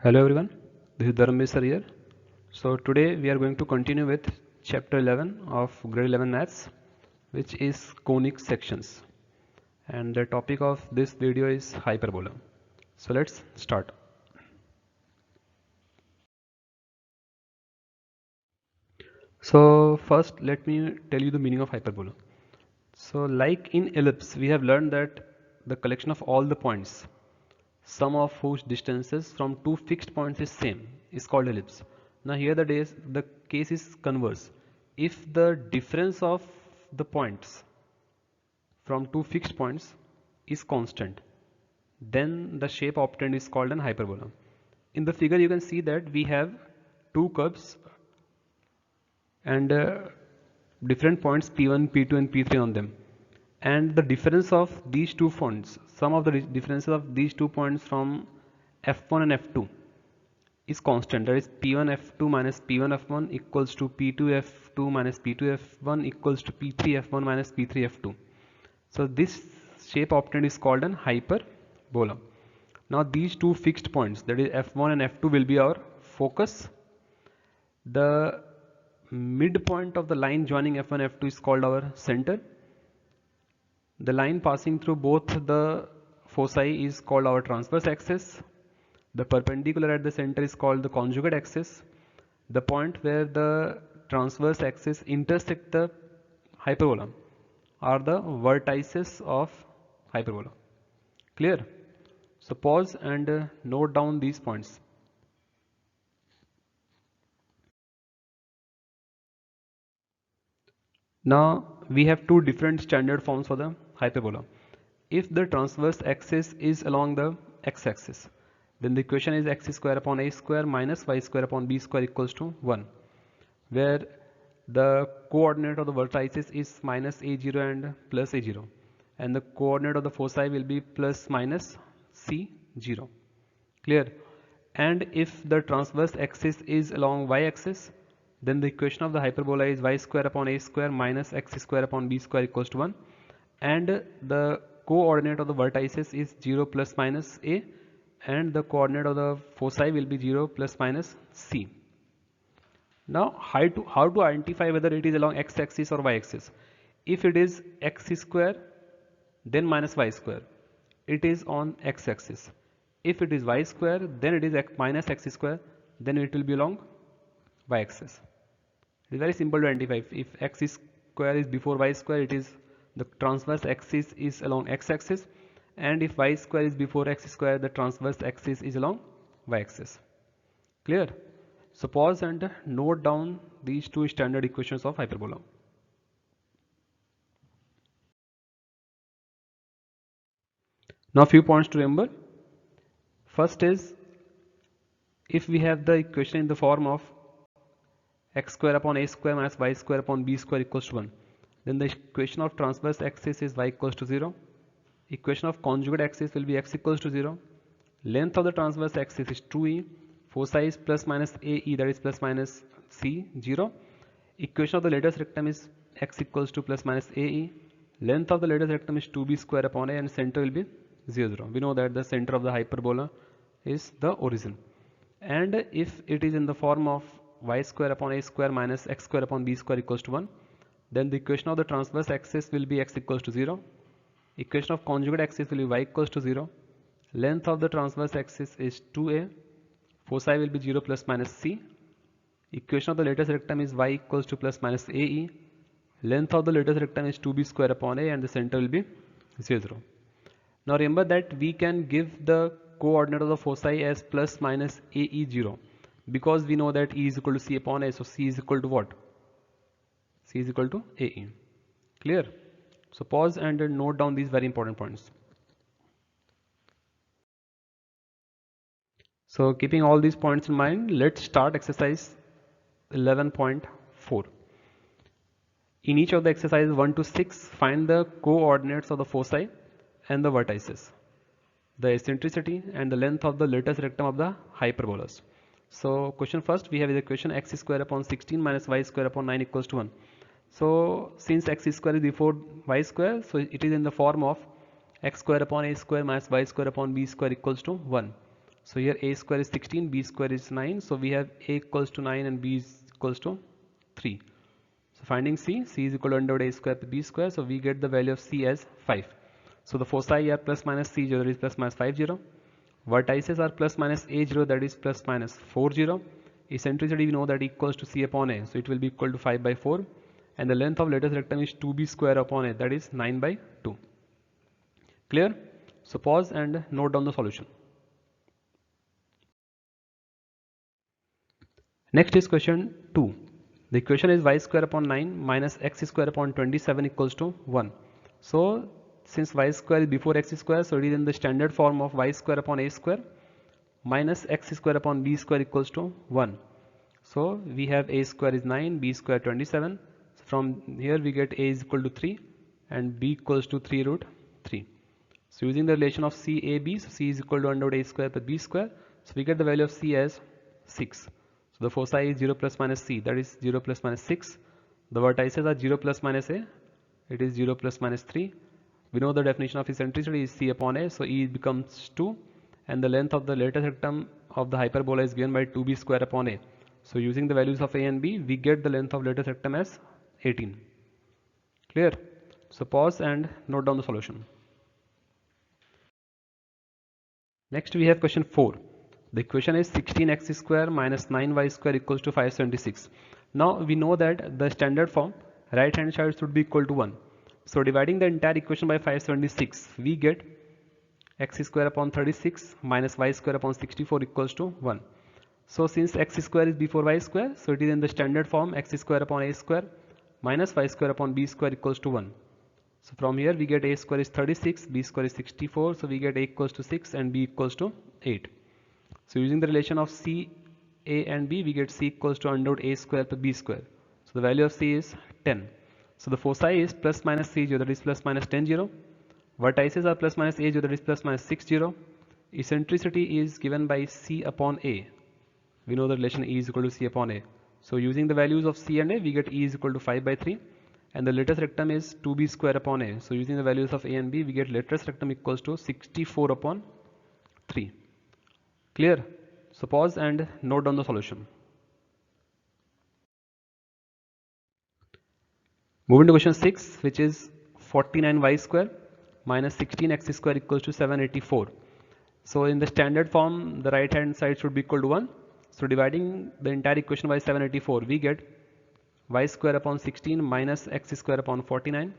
Hello everyone, this is Dharmesh sir here. So today we are going to continue with chapter 11 of grade 11 maths, which is conic sections, and the topic of this video is hyperbola. So let's start. So first let me tell you the meaning of hyperbola. So like in ellipse we have learned that the collection of all the points, sum of whose distances from two fixed points is same, is called ellipse. Now here the case is converse. If the difference of the points from two fixed points is constant, then the shape obtained is called an hyperbola. In the figure you can see that we have two curves and different points P1, P2 and P3 on them, and the difference of these two points, some of the differences of these 2 points from F1 and F2 is constant. That is P1 F2 minus P1 F1 equals to P2 F2 minus P2 F1 equals to P3 F1 minus P3 F2. So this shape obtained is called an hyperbola. Now these two fixed points, that is F1 and F2, will be our focus. The midpoint of the line joining F1 and F2 is called our center. The line passing through both the foci is called our transverse axis. The perpendicular at the center is called the conjugate axis. The point where the transverse axis intersect the hyperbola are the vertices of hyperbola. Clear? So pause and note down these points. Now we have two different standard forms for the hyperbola. If the transverse axis is along the x-axis, then the equation is x square upon a square minus y square upon b square equals to 1, where the coordinate of the vertices is minus a0 and plus a0, and the coordinate of the foci will be plus minus c0. Clear? And if the transverse axis is along y-axis, then the equation of the hyperbola is y square upon a square minus x square upon b square equals to 1, and the coordinate of the vertices is 0 plus minus a, and the coordinate of the foci will be 0 plus minus c. Now how to identify whether it is along x-axis or y-axis? If it is x square then minus y square, it is on x-axis. If it is y square then it is minus x square, then it will be along y-axis. It is very simple to identify. If x square is before y square, it is the transverse axis is along x-axis, and if y square is before x square, the transverse axis is along y-axis. Clear? So pause and note down these two standard equations of hyperbola. Now few points to remember. First is, if we have the equation in the form of x square upon a square minus y square upon b square equals to 1, then the equation of transverse axis is y equals to 0. Equation of conjugate axis will be x equals to 0. Length of the transverse axis is 2e. Foci is plus minus ae, that is plus minus c, 0. Equation of the lattice rectum is x equals to plus minus ae. Length of the lattice rectum is 2b square upon a, and center will be 0, 0. We know that the center of the hyperbola is the origin. And if it is in the form of y square upon a square minus x square upon b square equals to 1, then the equation of the transverse axis will be x equals to 0. Equation of conjugate axis will be y equals to 0. Length of the transverse axis is 2a. Foci will be 0 plus minus c. Equation of the lattice rectum is y equals to plus minus ae. Length of the lattice rectum is 2b square upon a, and the center will be 0, 0. Now remember that we can give the coordinate of the foci as plus minus ae 0, because we know that e is equal to c upon a, so c is equal to what? C is equal to ae. Clear? So pause and note down these very important points. So keeping all these points in mind, let's start exercise 11.4. In each of the exercises 1 to 6, find the coordinates of the foci and the vertices, the eccentricity and the length of the lattice rectum of the hyperbolas. So question first, we have the equation x square upon 16 minus y square upon 9 equals to 1. So since x square is before y square, so it is in the form of x square upon a square minus y square upon b square equals to 1. So here a square is 16, b square is 9. So we have a equals to 9 and b is equals to 3. So finding c is equal to under root a square plus b square. So we get the value of c as 5. So the foci are plus minus c0, that is plus minus 5 0. Vertices are plus minus a0, that is plus minus 4 0. Eccentricity we know that equals to c upon a, so it will be equal to 5 by 4. And the length of lattice rectum is 2b square upon a, that is 9 by 2. Clear? So pause and note down the solution. Next is question 2. The equation is y square upon 9 minus x square upon 27 equals to 1. So since y square is before x square, so it is in the standard form of y square upon a square minus x square upon b square equals to 1. So we have a square is 9, b square 27. So from here we get a is equal to 3 and b equals to 3 root 3. So using the relation of CAB, so c is equal to under root a square plus b square. So we get the value of c as 6. So the foci is 0 plus minus c, that is 0 plus minus 6. The vertices are 0 plus minus a, it is 0 plus minus 3. We know the definition of eccentricity is c upon a, so e becomes 2. And the length of the lattice rectum of the hyperbola is given by 2b square upon a. So using the values of a and b, we get the length of lattice rectum as 18. Clear? So pause and note down the solution. Next we have question 4. The equation is 16x square minus 9y square equals to 576. Now we know that the standard form right hand side should be equal to 1. So dividing the entire equation by 576, we get x square upon 36 minus y square upon 64 equals to 1. So since x square is before y square, so it is in the standard form x square upon a square minus y square upon b square equals to 1. So from here we get a square is 36, b square is 64, so we get a equals to 6 and b equals to 8. So using the relation of c, a and b, we get c equals to under root a square plus b square. So the value of c is 10. So the foci is plus minus c0, that is plus minus 10 0. Vertices are plus minus a0, that is plus minus 6 0. Eccentricity is given by c upon a. We know the relation E is equal to c upon a. So using the values of c and a, we get E is equal to 5 by 3. And the lattice rectum is 2b square upon a. So using the values of a and b, we get lattice rectum equals to 64 upon 3. Clear? So pause and note down the solution. Moving to question 6, which is 49y square minus 16x square equals to 784. So in the standard form, the right hand side should be equal to 1. So dividing the entire equation by 784, we get y square upon 16 minus x square upon 49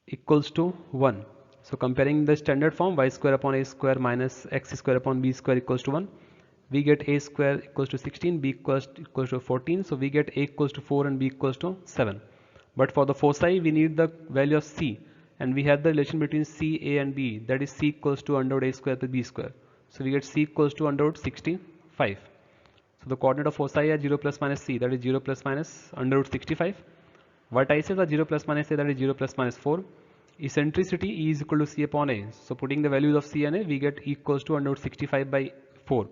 equals to 1. So comparing the standard form, y square upon a square minus x square upon b square equals to 1. We get a square equals to 16, b equals to 14. So we get a equals to 4 and b equals to 7. But for the foci, we need the value of c. And we have the relation between c, a and b, that is c equals to under root a square plus b square. So we get c equals to under root 65. So the coordinate of foci are 0 plus minus c, that is 0 plus minus under root 65. Vertices are 0 plus minus a, that is 0 plus minus 4. Eccentricity E is equal to c upon a. So putting the values of c and a, we get E equals to under root 65 by 4.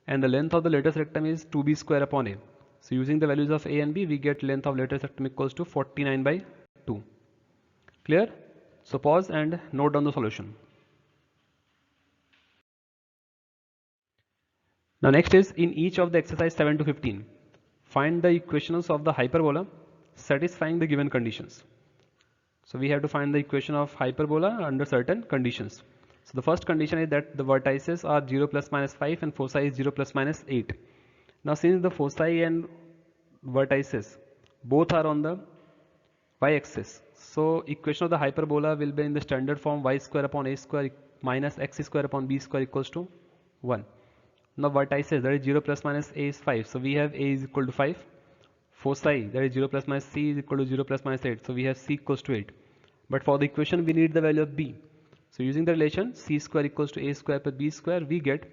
And the length of the lattice rectum is 2b square upon a. So using the values of a and b, we get length of lattice rectum equals to 49 by 2. Clear? So pause and note down the solution. Now next is in each of the exercise 7 to 15, find the equations of the hyperbola satisfying the given conditions. So we have to find the equation of hyperbola under certain conditions. So the first condition is that the vertices are 0 plus minus 5 and foci is 0 plus minus 8. Now since the foci and vertices both are on the y-axis, so equation of the hyperbola will be in the standard form y square upon a square minus x square upon b square equals to 1. Now vertices, that is 0 plus minus a is 5, so we have a is equal to 5. Foci, that is 0 plus minus c is equal to 0 plus minus 8, so we have c equals to 8. But for the equation we need the value of b. So using the relation c square equals to a square plus b square, we get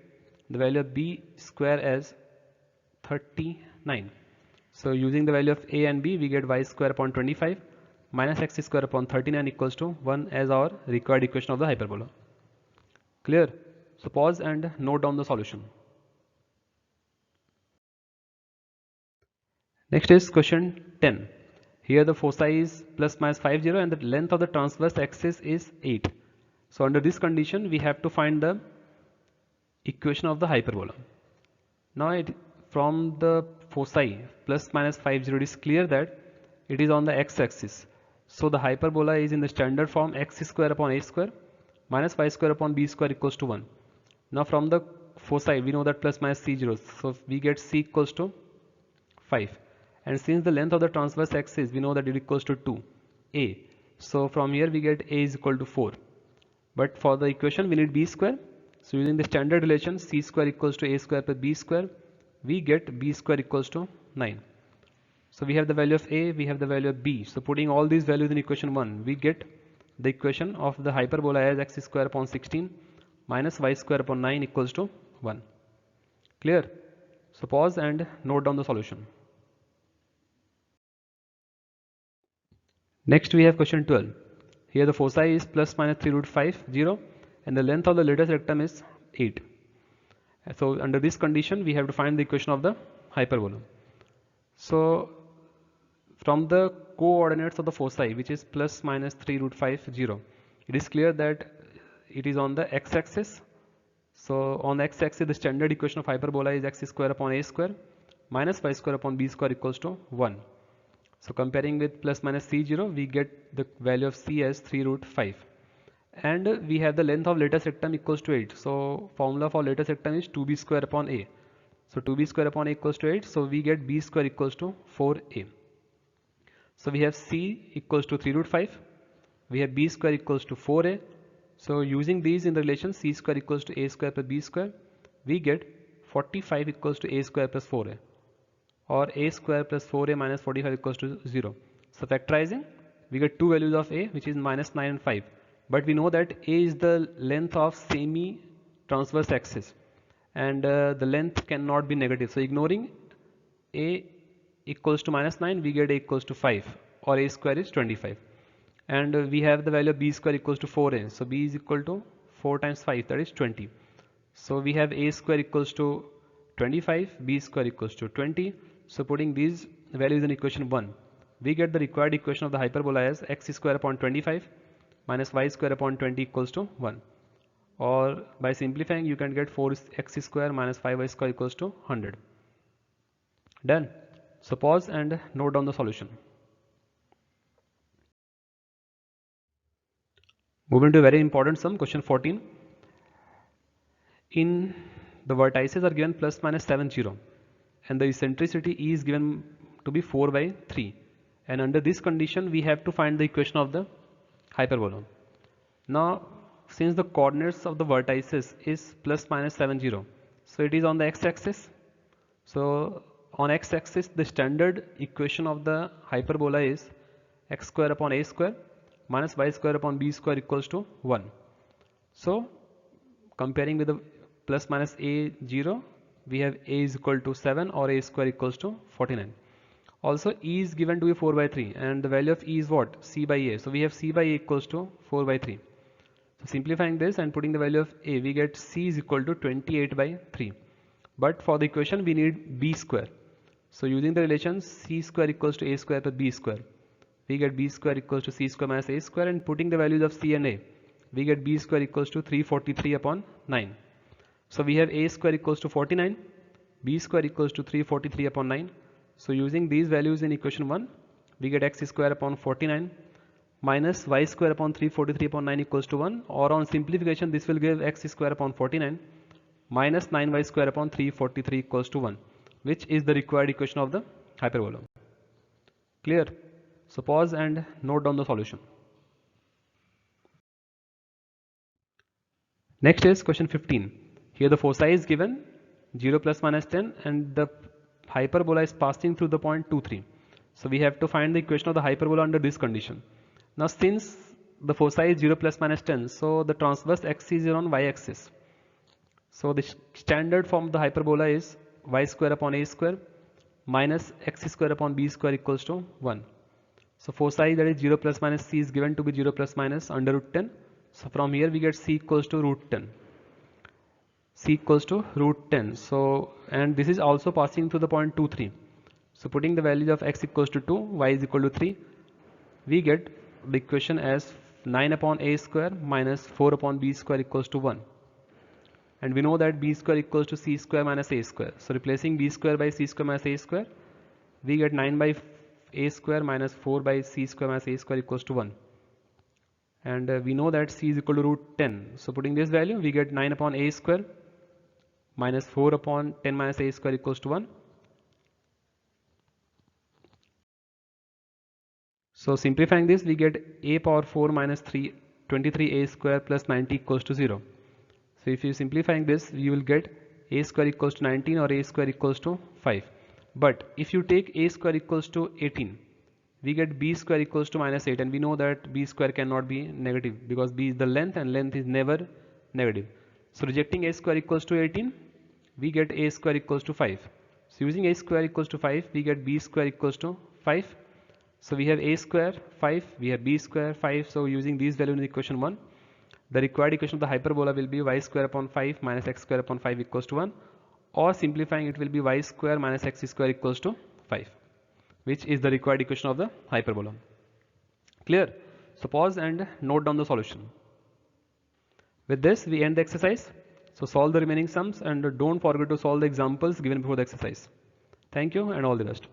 the value of b square as 39. So using the value of a and b, we get y square upon 25 minus x square upon 39 equals to 1 as our required equation of the hyperbola. Clear? So pause and note down the solution. Next is question 10. Here the foci is plus minus 50 and the length of the transverse axis is 8. So under this condition, we have to find the equation of the hyperbola. Now from the foci plus minus 5, 0, it is clear that it is on the x-axis. So the hyperbola is in the standard form x square upon a square minus y square upon b square equals to 1. Now from the foci we know that plus minus c 0, so we get c equals to 5. And since the length of the transverse axis we know that it equals to 2 a. So from here we get a is equal to 4. But for the equation we need b square. So using the standard relation c square equals to a square plus b square, we get b square equals to 9. So we have the value of a, we have the value of b. So putting all these values in equation 1, we get the equation of the hyperbola as x square upon 16 minus y square upon 9 equals to 1. Clear? So pause and note down the solution. Next we have question 12. Here the foci is plus minus 3 root 5, 0, and the length of the lateral rectum is 8. So under this condition we have to find the equation of the hyperbola. So from the coordinates of the foci, which is plus minus 3 root 5, 0, it is clear that it is on the x-axis. So on the x-axis the standard equation of hyperbola is x square upon a square minus y square upon b square equals to 1. So comparing with plus minus c0, we get the value of c as 3 root 5. And we have the length of lateral rectum equals to 8. So formula for lateral rectum is 2b square upon a. So 2b square upon a equals to 8. So we get b square equals to 4a. So we have c equals to 3 root 5. We have b square equals to 4a. So using these in the relation c square equals to a square plus b square, we get 45 equals to a square plus 4a, or a square plus 4a minus 45 equals to 0. So factorizing, we get two values of a, which is minus 9 and 5. But we know that a is the length of semi-transverse axis, and the length cannot be negative. So ignoring a equals to minus 9, we get a equals to 5, or a square is 25. And we have the value of b square equals to 4a. So b is equal to 4 times 5, that is 20. So we have a square equals to 25, b square equals to 20. So putting these values in equation 1, we get the required equation of the hyperbola as x square upon 25 minus y square upon 20 equals to 1. Or by simplifying, you can get 4x square minus 5y square equals to 100. Done. So pause and note down the solution. Moving to a very important sum, question 14. In the vertices are given plus minus 7, 0, and the eccentricity E is given to be 4 by 3. And under this condition, we have to find the equation of the hyperbola. Now, since the coordinates of the vertices is plus minus 7, 0, so it is on the x-axis. So on x-axis, the standard equation of the hyperbola is x square upon a square minus y square upon b square equals to 1. So comparing with the plus minus a 0, we have a is equal to 7, or a square equals to 49. Also E is given to be 4 by 3, and the value of E is what? C by a. So we have C by a equals to 4 by 3. So simplifying this and putting the value of a, we get C is equal to 28 by 3. But for the equation we need b square. So using the relation c square equals to a square plus b square, we get b square equals to c square minus a square, and putting the values of c and a, we get b square equals to 343 upon 9. So we have a square equals to 49, b square equals to 343 upon 9. So using these values in equation 1, we get x square upon 49 minus y square upon 343 upon 9 equals to 1, or on simplification this will give x square upon 49 minus 9y square upon 343 equals to 1, which is the required equation of the hyperbola. Clear? So pause and note down the solution. Next is question 15. Here the foci is given 0 plus minus 10, and the hyperbola is passing through the point 2, 3. So we have to find the equation of the hyperbola under this condition. Now since the foci is 0 plus minus 10, so the transverse axis is on y-axis. So the standard form of the hyperbola is y square upon a square minus x square upon b square equals to 1. So foci, that is 0 plus minus c, is given to be 0 plus minus under root 10. So from here we get c equals to root 10. C equals to root 10. So, and this is also passing through the point 2, 3. So putting the values of x equals to 2, y is equal to 3, we get the equation as 9 upon a square minus 4 upon b square equals to 1. and we know that b square equals to c square minus a square. So replacing b square by c square minus a square, we get 9 by a square minus 4 by c square minus a square equals to 1. And we know that c is equal to root 10. So putting this value, we get 9 upon a square minus 4 upon 10 minus a square equals to 1. So simplifying this, we get a power 4 minus 23a square plus 90 equals to 0. So if you simplifying this, you will get a square equals to 19 or a square equals to 5. But if you take a square equals to 18, we get b square equals to minus 8, and we know that b square cannot be negative because b is the length and length is never negative. So rejecting a square equals to 18, we get a square equals to 5. So using a square equals to 5, we get b square equals to 5. So we have a square 5, we have b square 5. So using these values in equation 1, the required equation of the hyperbola will be y square upon 5 minus x square upon 5 equals to 1, or simplifying it will be y square minus x square equals to 5, which is the required equation of the hyperbola. Clear? So pause and note down the solution. With this we end the exercise. So solve the remaining sums and don't forget to solve the examples given before the exercise. Thank you and all the best.